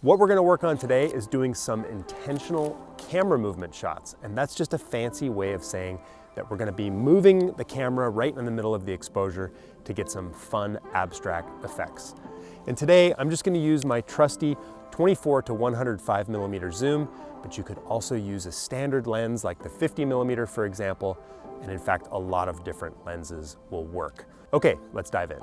What we're gonna work on today is doing some intentional camera movement shots. And that's just a fancy way of saying that we're gonna be moving the camera right in the middle of the exposure to get some fun abstract effects. And today I'm just gonna use my trusty 24 to 105 millimeter zoom, but you could also use a standard lens like the 50 millimeter, for example. And in fact, a lot of different lenses will work. Okay, let's dive in.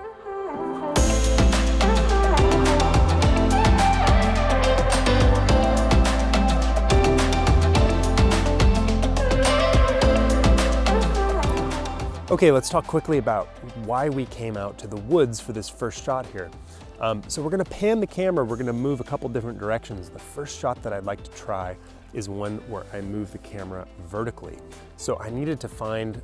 Okay, let's talk quickly about why we came out to the woods for this first shot here. So we're gonna pan the camera, we're gonna move a couple different directions. The first shot that I'd like to try is one where I move the camera vertically. So I needed to find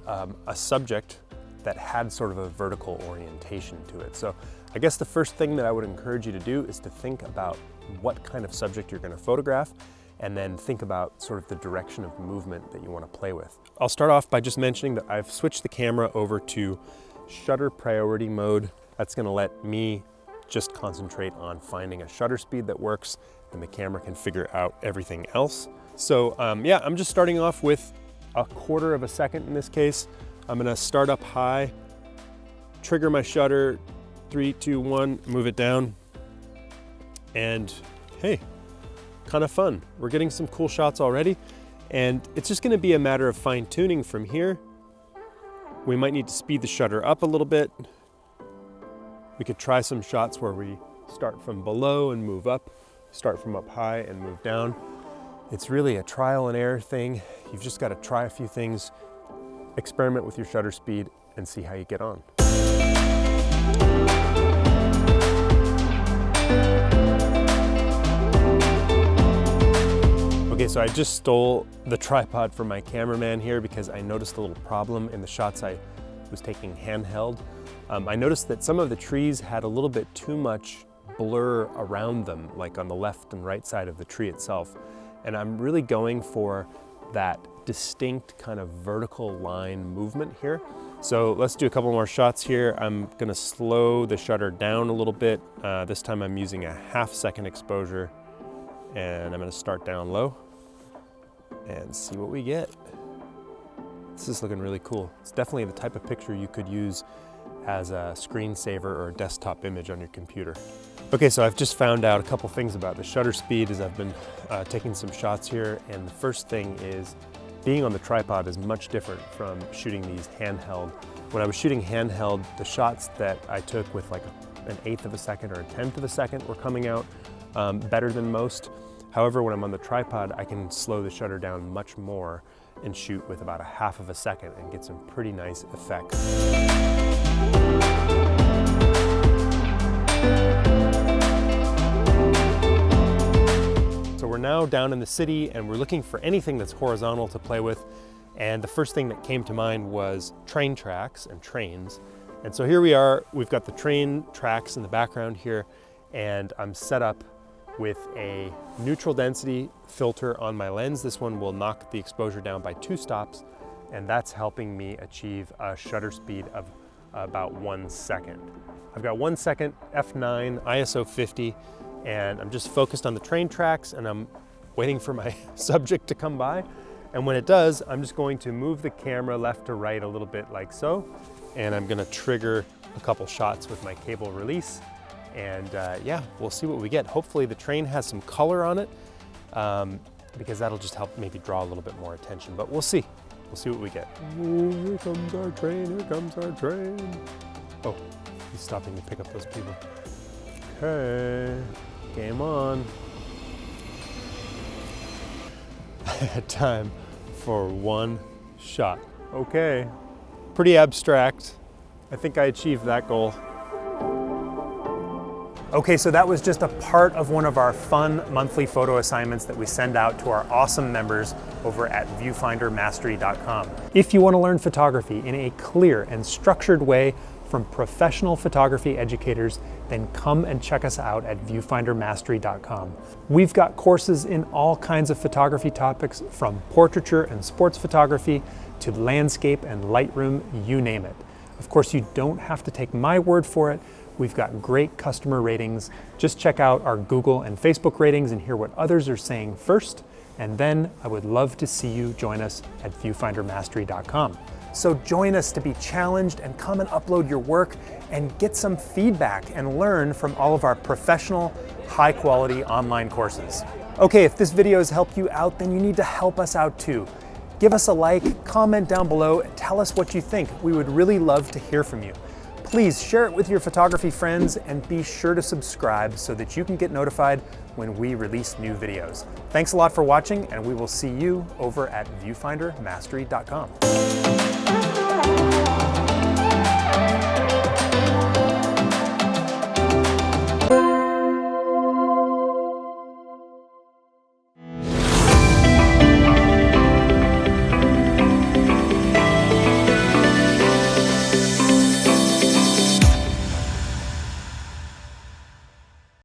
a subject that had sort of a vertical orientation to it. So I guess the first thing that I would encourage you to do is to think about what kind of subject you're gonna photograph, and then think about sort of the direction of movement that you want to play with. I'll start off by just mentioning that I've switched the camera over to shutter priority mode. That's going to let me just concentrate on finding a shutter speed that works, and the camera can figure out everything else. So yeah, I'm just starting off with 1/4 of a second in this case. I'm going to start up high, trigger my shutter, 3, 2, 1, move it down, and hey, kind of fun. We're getting some cool shots already, and it's just going to be a matter of fine tuning from here. We might need to speed the shutter up a little bit. We could try some shots where we start from below and move up, start from up high and move down. It's really a trial and error thing. You've just got to try a few things, experiment with your shutter speed, and see how you get on. Okay, so I just stole the tripod from my cameraman here because I noticed a little problem in the shots I was taking handheld. I noticed that some of the trees had a little bit too much blur around them, like on the left and right side of the tree itself. And I'm really going for that distinct kind of vertical line movement here. So let's do a couple more shots here. I'm gonna slow the shutter down a little bit. This time I'm using a 1/2 second exposure, and I'm gonna start down low and see what we get. This is looking really cool. It's definitely the type of picture you could use as a screensaver or a desktop image on your computer. Okay, so I've just found out a couple things about the shutter speed as I've been taking some shots here. And the first thing is being on the tripod is much different from shooting these handheld. When I was shooting handheld, the shots that I took with like an 1/8 of a second or a 1/10 of a second were coming out better than most. However, when I'm on the tripod, I can slow the shutter down much more and shoot with about a 1/2 of a second and get some pretty nice effects. So we're now down in the city and we're looking for anything that's horizontal to play with. And the first thing that came to mind was train tracks and trains. And so here we are, we've got the train tracks in the background here, and I'm set up with a neutral density filter on my lens. This one will knock the exposure down by 2 stops, and that's helping me achieve a shutter speed of about 1 second. I've got 1 second, f9, ISO 50, and I'm just focused on the train tracks, and I'm waiting for my subject to come by. And when it does, I'm just going to move the camera left to right a little bit like so, and I'm gonna trigger a couple shots with my cable release. And yeah, we'll see what we get. Hopefully the train has some color on it, because that'll just help maybe draw a little bit more attention, but we'll see. We'll see what we get. Ooh, here comes our train, here comes our train. Oh, he's stopping to pick up those people. Okay, game on. I had time for 1 shot. Okay, pretty abstract. I think I achieved that goal. Okay, so that was just a part of one of our fun monthly photo assignments that we send out to our awesome members over at viewfindermastery.com. If you want to learn photography in a clear and structured way from professional photography educators, then come and check us out at viewfindermastery.com. We've got courses in all kinds of photography topics, from portraiture and sports photography to landscape and Lightroom, you name it. Of course, you don't have to take my word for it. We've got great customer ratings. Just check out our Google and Facebook ratings and hear what others are saying first. And then I would love to see you join us at viewfindermastery.com. So join us to be challenged and come and upload your work and get some feedback and learn from all of our professional, high-quality online courses. Okay, if this video has helped you out, then you need to help us out too. Give us a like, comment down below, and tell us what you think. We would really love to hear from you. Please share it with your photography friends and be sure to subscribe so that you can get notified when we release new videos. Thanks a lot for watching, and we will see you over at viewfindermastery.com.